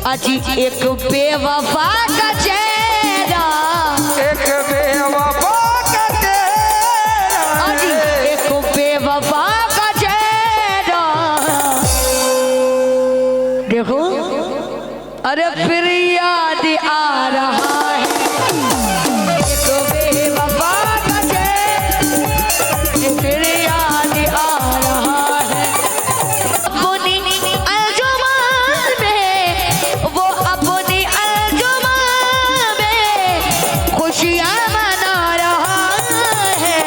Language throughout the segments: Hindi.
अजी एक बेवफा का चेहरा, एक बेवफा का चेहरा, अजी एक बेवफा का चेहरा। देखो अरे फिर याद आ रहा है, एक बेवफा का चेहरा फिर याद आ रहा है। अपनी अंजुमन में वो अपनी अंजुमन में खुशियाँ मना रहा है।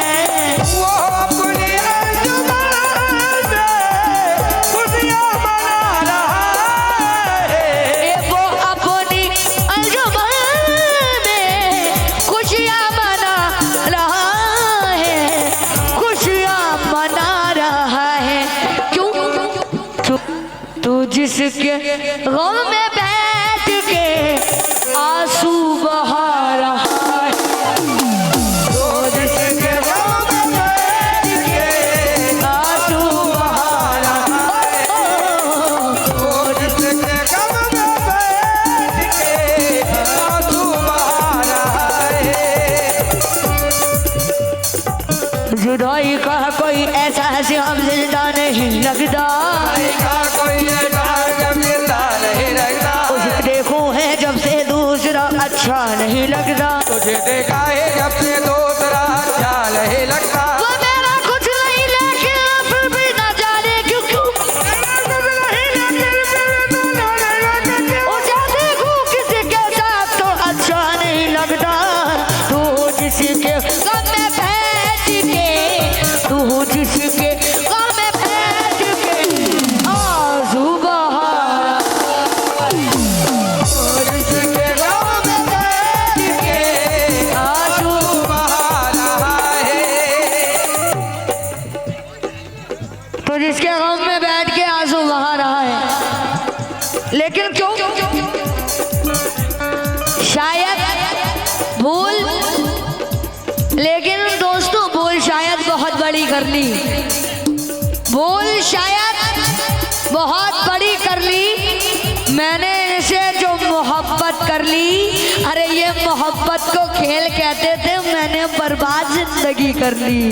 वो अपनी अंजुमन में खुशियाँ मना रहा है। वो अपनी अंजुमन में खुशियाँ मना रहा है, खुशियाँ मना रहा है। क्यों? तू जिसके गम में बैठ के आंसू बहा रहा है, तो जिसके गम में बैठ के आंसू बहा रहा है। तो जिसके गम में बैठ के आंसू बहा रहा है। जुदाई का कोई ऐसा हंसी हम जिंदा नहीं लगता, का कोई ऐसा जब जिंदा नहीं लगता। उसे देखो है जब से दूसरा अच्छा नहीं लगता। तुझे देखा है जब से दूसरा अच्छा नहीं लगता। वो मेरा कुछ नहीं लेकिन फिर भी ना जाने क्यों क्यों वो जाने को किसी के साथ तो अच्छा नहीं लगता। तू जिसके गम में बैठ के, तू जिसके गम में बैठ के आंसू बहा जिसके गम में बैठ के आंसू बहा रहा है। तो जिसके गम में बैठ के आंसू बहा रहा है, लेकिन क्यों? शायद भूल, लेकिन दोस्तों भूल शायद बहुत बड़ी कर ली, भूल शायद बहुत बड़ी कर ली। मैंने इसे जो मोहब्बत कर ली, अरे ये मोहब्बत को खेल कहते थे, मैंने बर्बाद जिंदगी कर ली।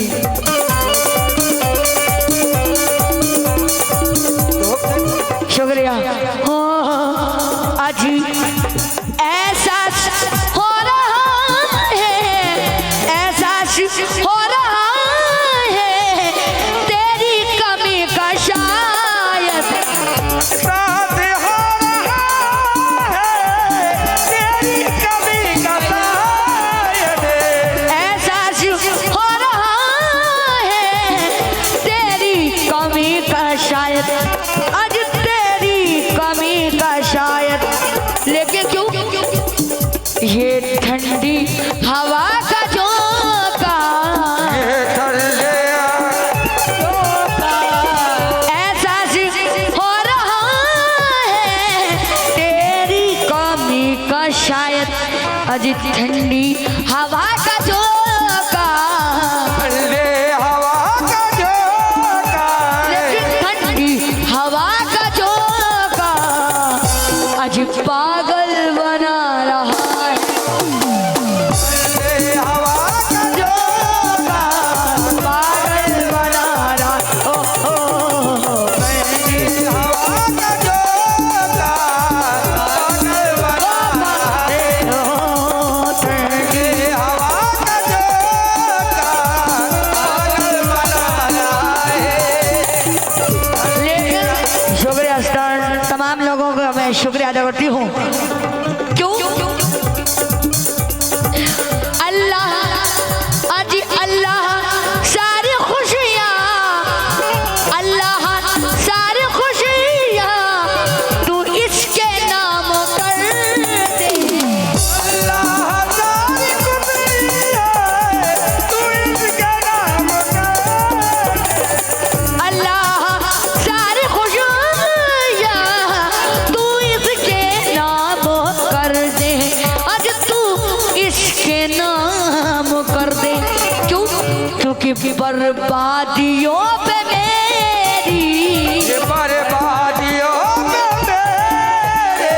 शुक्रिया। हो अजी ऐसा हो रहा है, ऐसा हो रहा है तेरी कमी का शायद, साथ हो रहा है तेरी कमी का शायद। ऐसा हो रहा है तेरी कमी का शायद, आज तेरी कमी का शायद। लेकिन क्यों? ये ठंडी हवा का झोंका, ये ठंडे ऐसा हो रहा है तेरी कमी का शायद, आज ठंडी हवा का झोंका। ठंडे हवा का झोंका, लेकिन ठंडी हवा का झोंका आज पागल बना रहा है। ठंडे हवा का झोंका, पागल बना रहा, ओ ठंडी हवा का झोंका, पागल बना रहा है। ठंडी हवा का झोंका, पागल बना रहा है। लेकिन शुक्रिया स्टार तमाम लोगों का मैं शुक्रिया अदा करती हूँ। क्यों? अल्लाह अजी अल्लाह सारी खुशियाँ, अल्लाह सारी खुशियाँ तू इसके नाम कर दे। अल्लाह सारी खुशियाँ तू इसका नाम कर दे। अल्लाह सारी खुशियाँ तू इसके नाम कर दे, आज तू इसके नाम कर दे। क्यों? क्योंकि बर्बादियों पे मेरी, ये बर्बादियों में मेरे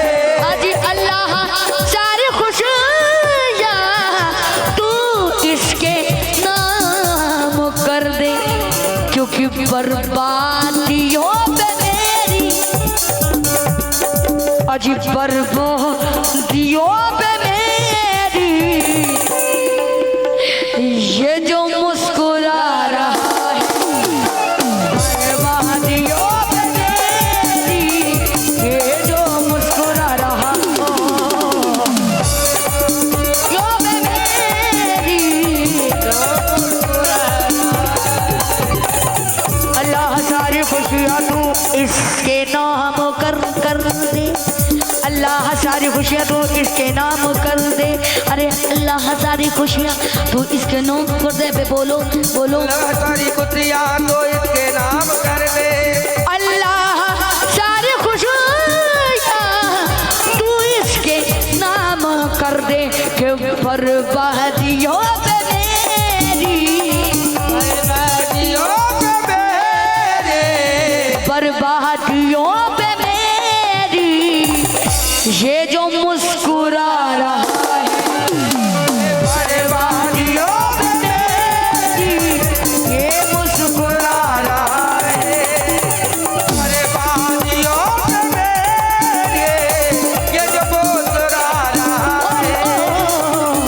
बर्बादियों पे मेरी, अजी बर्बादियों पे मेरी, ये जो मुस्कुरा रहा है बर्बादियों पे मेरी, ये जो मुस्कुरा रहा यो पे मेरी, अल्लाह सारी खुशियाँ तू इसके नाम कर दे, अल्लाह सारी खुशियाँ तू इसके नाम कर दे, अरे अल्लाह सारी खुशियाँ तू इसके नाम कर दे। बे बोलो बोलो, अल्लाह सारी खुशियाँ तो इसके नाम कर दे, अल्लाह सारी खुशियाँ तू इसके नाम कर दे, कि बर्बादियों पे मेरी, बर्बादियों पे मेरे, बर्बादियों पे मेरी, ये जो मुस्कुरा रहा है बर्बादियों पे मेरी, ये मुस्कुरा रहा है, बर्बादियों पे मेरे, ये जो मुस्कुरा रहा है,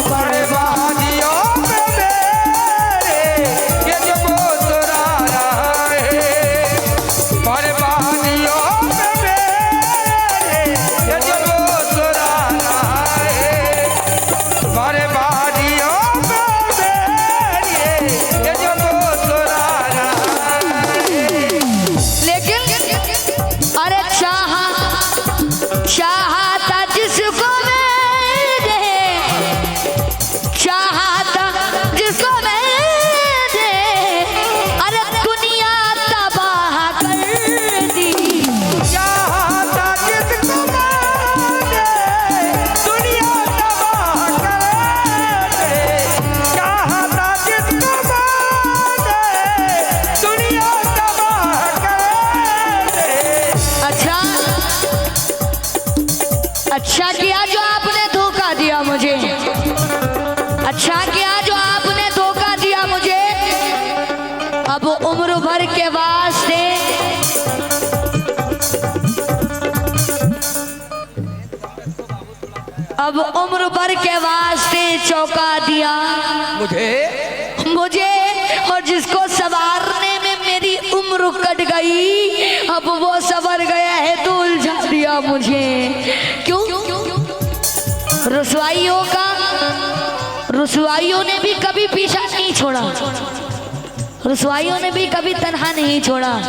बर्बादियों पे मेरे, ये जो मुस्कुरा रहा है, बर्बादियों पे मेरे, ये जो मुस्कुरा रहा है, बर्बादियों पे मेरे, ये जो मुस्कुरा रहा है। लेकिन अरे चाहता जिसको मैंने, चाहता जिसको मैंने, अरे दुनिया तबाह कर दी, चाहता जिसको मैंने, दुनिया तबाह कर दे, चाहता जिसको मैंने, दुनिया तबाह कर दे। अच्छा किया जो आपने धोखा दिया मुझे, अच्छा किया जो आपने धोखा दिया मुझे, अब उम्र भर के वास्ते अब उम्र भर के वास्ते चौंका दिया मुझे मुझे, और जिसको संवारने में मेरी उम्र कट गई, अब वो संवर गया है तो उलझा दिया मुझे। क्यों? रुसवाइयों ने भी कभी पीछा नहीं छोड़ा, रुसवाइयों ने भी कभी तन्हा नहीं छोड़ा,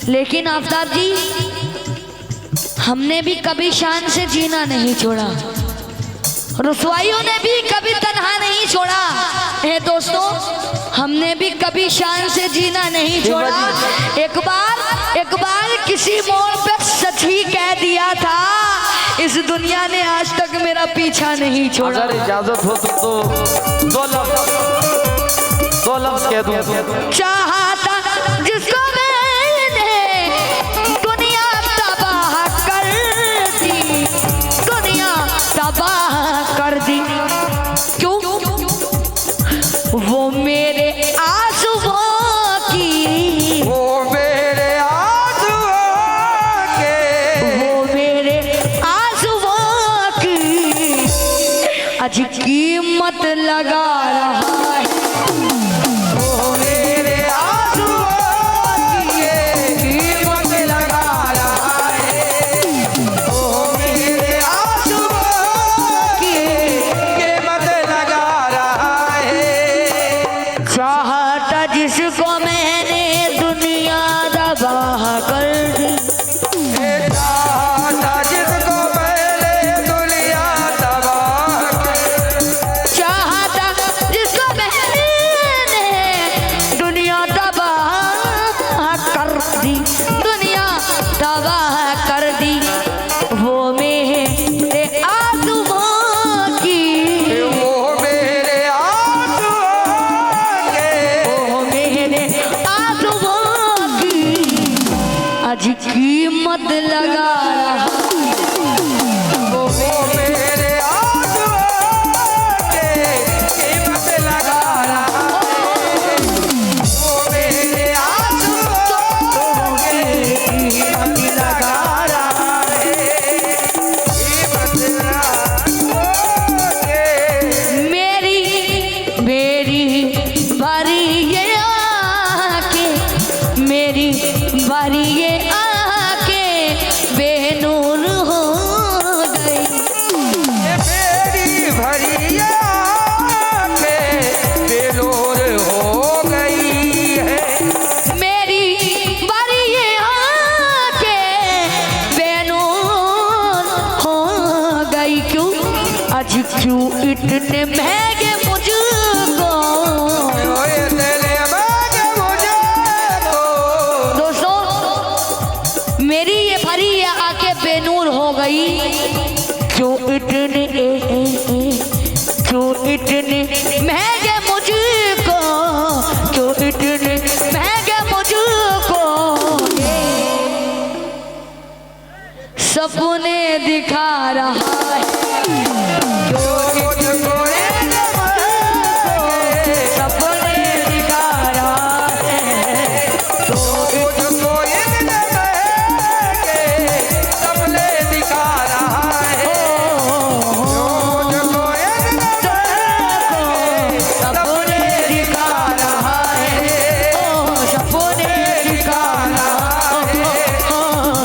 लेकिन आफताब जी हमने भी कभी शान से जीना नहीं छोड़ा, रुसवाइयों ने भी कभी तन्हा नहीं छोड़ा है दोस्तों, हमने भी कभी शान से जीना नहीं छोड़ा। एक बार किसी मोड़ पे सच ही कह दिया था, इस दुनिया ने आज तक मेरा पीछा नहीं छोड़ा। अगर इजाजत हो तो दो लफ्ज कह दूं। चाहता जिसको मैंने, दुनिया तबाह कर दी, दुनिया तबाह कर दी। क्यों? वो मेरे आंसुओं की, वो मेरे आंसुओं के, वो मेरे आंसुओं की आज कीमत लगा रहा है, वो मेरे आंसुओं की कीमत लगा रहा है, वो मेरे आंसुओं की कीमत लगा रहा है। चाहता जिसको मैंने दुनिया तबाह कर दी, चाहता जिसको मैंने दुनिया तबाह कर, चाहता जिसको मैंने इतने महंगे मुझको। ओए तेरे महंगे मुझको। दोस्तों मेरी ये भरी ये आंखें बेनूर हो गई, जो इतने महंगे मुझको, जो इतने महंगे मुझको सपने दिखा रहा